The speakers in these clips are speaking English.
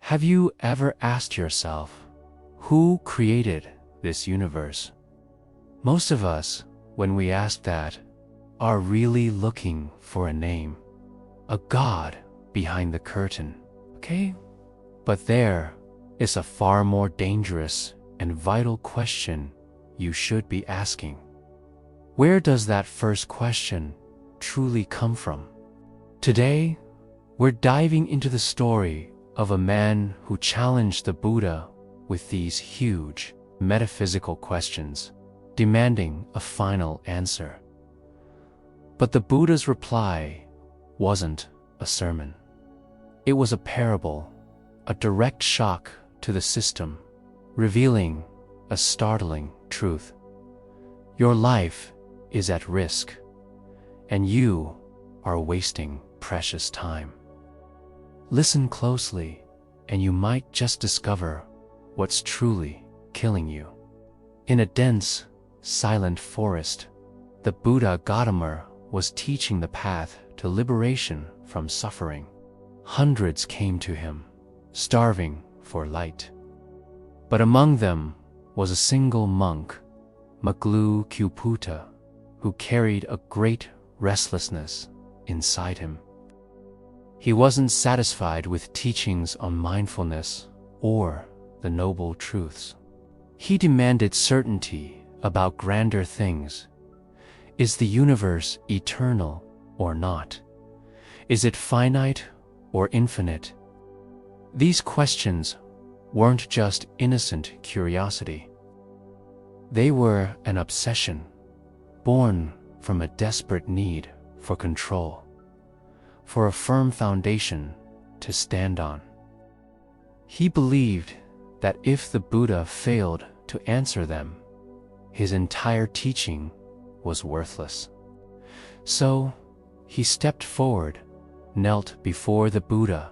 Have you ever asked yourself, who created this universe? Most of us, when we ask that, are really looking for a name, a God behind the curtain, okay? But there is a far more dangerous and vital question you should be asking. Where does that first question truly come from? Today, we're diving into the story of a man who challenged the Buddha with these huge metaphysical questions, demanding a final answer. But the Buddha's reply wasn't a sermon. It was a parable, a direct shock to the system, revealing a startling truth. Your life is at risk, and you are wasting precious time. Listen closely, and you might just discover what's truly killing you. In a dense, silent forest, the Buddha Gotama was teaching the path to liberation from suffering. Hundreds came to him, starving for light. But among them was a single monk, Māluṅkyaputta, who carried a great restlessness inside him. He wasn't satisfied with teachings on mindfulness or the noble truths. He demanded certainty about grander things. Is the universe eternal or not? Is it finite or infinite? These questions weren't just innocent curiosity. They were an obsession, born from a desperate need for control, for a firm foundation to stand on. He believed that if the Buddha failed to answer them, his entire teaching was worthless. So he stepped forward, knelt before the Buddha,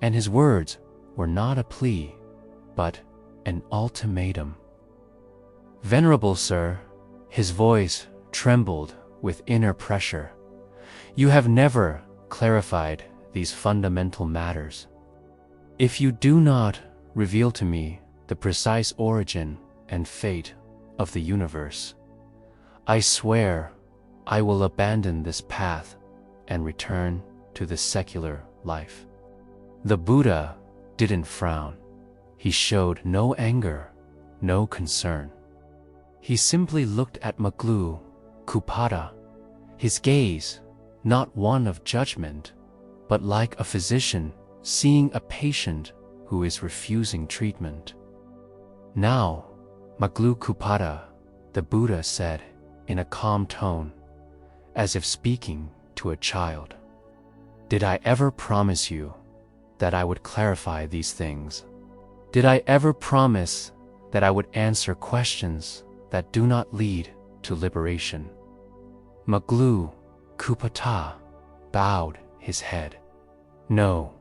and his words were not a plea, but an ultimatum. "Venerable Sir," his voice trembled with inner pressure, "you have never clarified these fundamental matters. If you do not reveal to me the precise origin and fate of the universe, I swear I will abandon this path and return to the secular life." The Buddha didn't frown. He showed no anger, no concern. He simply looked at Māluṅkyaputta, his gaze not one of judgment, but like a physician seeing a patient who is refusing treatment. "Now, Māluṅkyaputta," the Buddha said in a calm tone, as if speaking to a child, "did I ever promise you that I would clarify these things? Did I ever promise that I would answer questions that do not lead to liberation?" Māluṅkyaputta bowed his head. "No,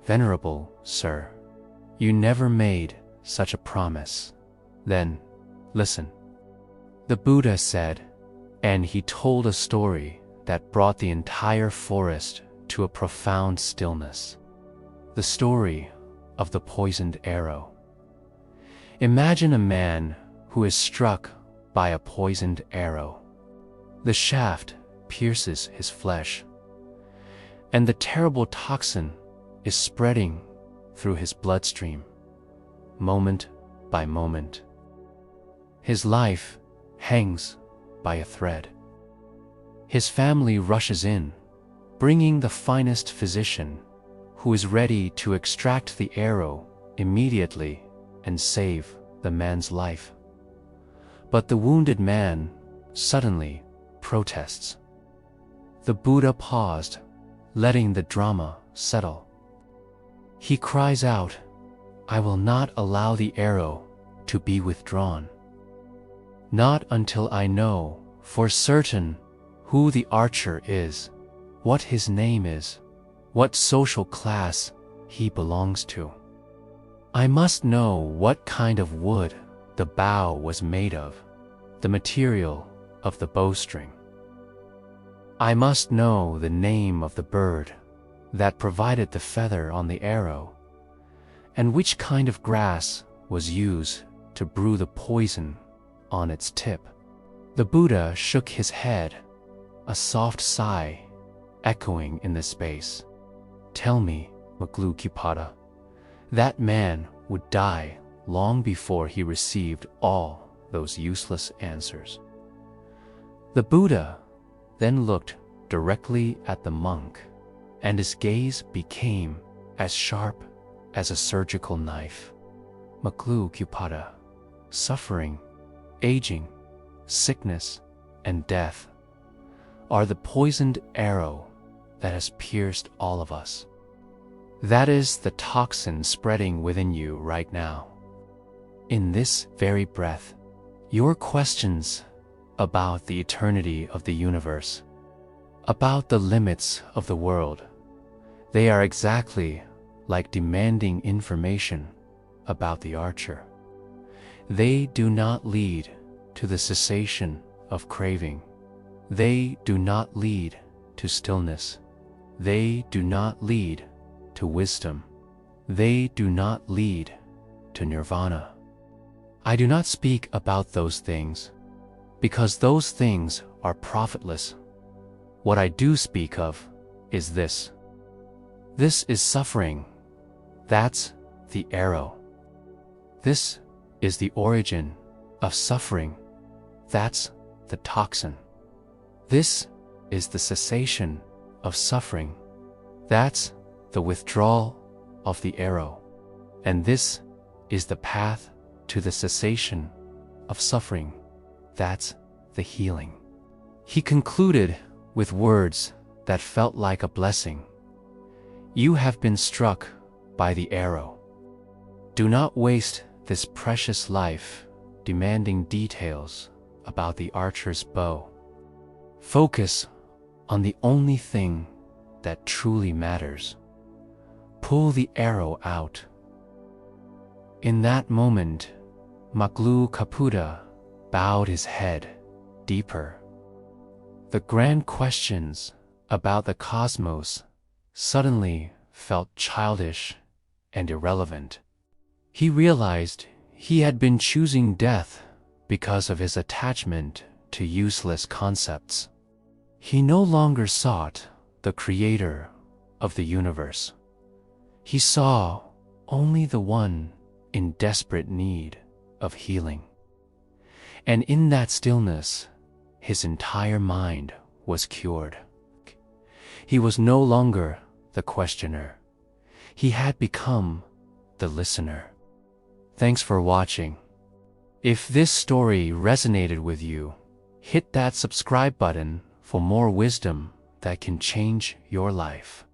Venerable Sir, you never made such a promise." "Then, listen," the Buddha said, and he told a story that brought the entire forest to a profound stillness. The story of the poisoned arrow. Imagine a man who is struck by a poisoned arrow. The shaft pierces his flesh, and the terrible toxin is spreading through his bloodstream, moment by moment. His life hangs by a thread. His family rushes in, bringing the finest physician, who is ready to extract the arrow immediately and save the man's life. But the wounded man suddenly protests. The Buddha paused, letting the drama settle. He cries out, "I will not allow the arrow to be withdrawn. Not until I know for certain who the archer is, what his name is, what social class he belongs to. I must know what kind of wood the bow was made of, the material of the bowstring. I must know the name of the bird that provided the feather on the arrow, And which kind of grass was used to brew the poison on its tip? The Buddha shook his head, a soft sigh echoing in the space. Tell me, Māluṅkyaputta, that man would die long before he received all those useless answers. The Buddha then looked directly at the monk, and his gaze became as sharp as a surgical knife. Māluṅkyaputta, suffering, aging, sickness, and death are the poisoned arrow that has pierced all of us. That is the toxin spreading within you right now. In this very breath, your questions about the eternity of the universe, about the limits of the world, they are exactly like demanding information about the archer. They do not lead to the cessation of craving. They do not lead to stillness. They do not lead to wisdom. They do not lead to nirvana. I do not speak about those things, because those things are profitless. What I do speak of is this. This is suffering. That's the arrow. This is the origin of suffering. That's the toxin. This is the cessation of suffering. That's the withdrawal of the arrow. And this is the path to the cessation of suffering. That's the healing. He concluded with words that felt like a blessing. You have been struck by the arrow. Do not waste this precious life demanding details about the archer's bow. Focus on the only thing that truly matters. Pull the arrow out. In that moment, Māluṅkyaputta bowed his head deeper. The grand questions about the cosmos suddenly felt childish and irrelevant. He realized he had been choosing death because of his attachment to useless concepts. He no longer sought the creator of the universe. He saw only the one in desperate need of healing. And in that stillness, his entire mind was cured. He was no longer the questioner. He had become the listener. Thanks for watching. If this story resonated with you, hit that subscribe button for more wisdom that can change your life.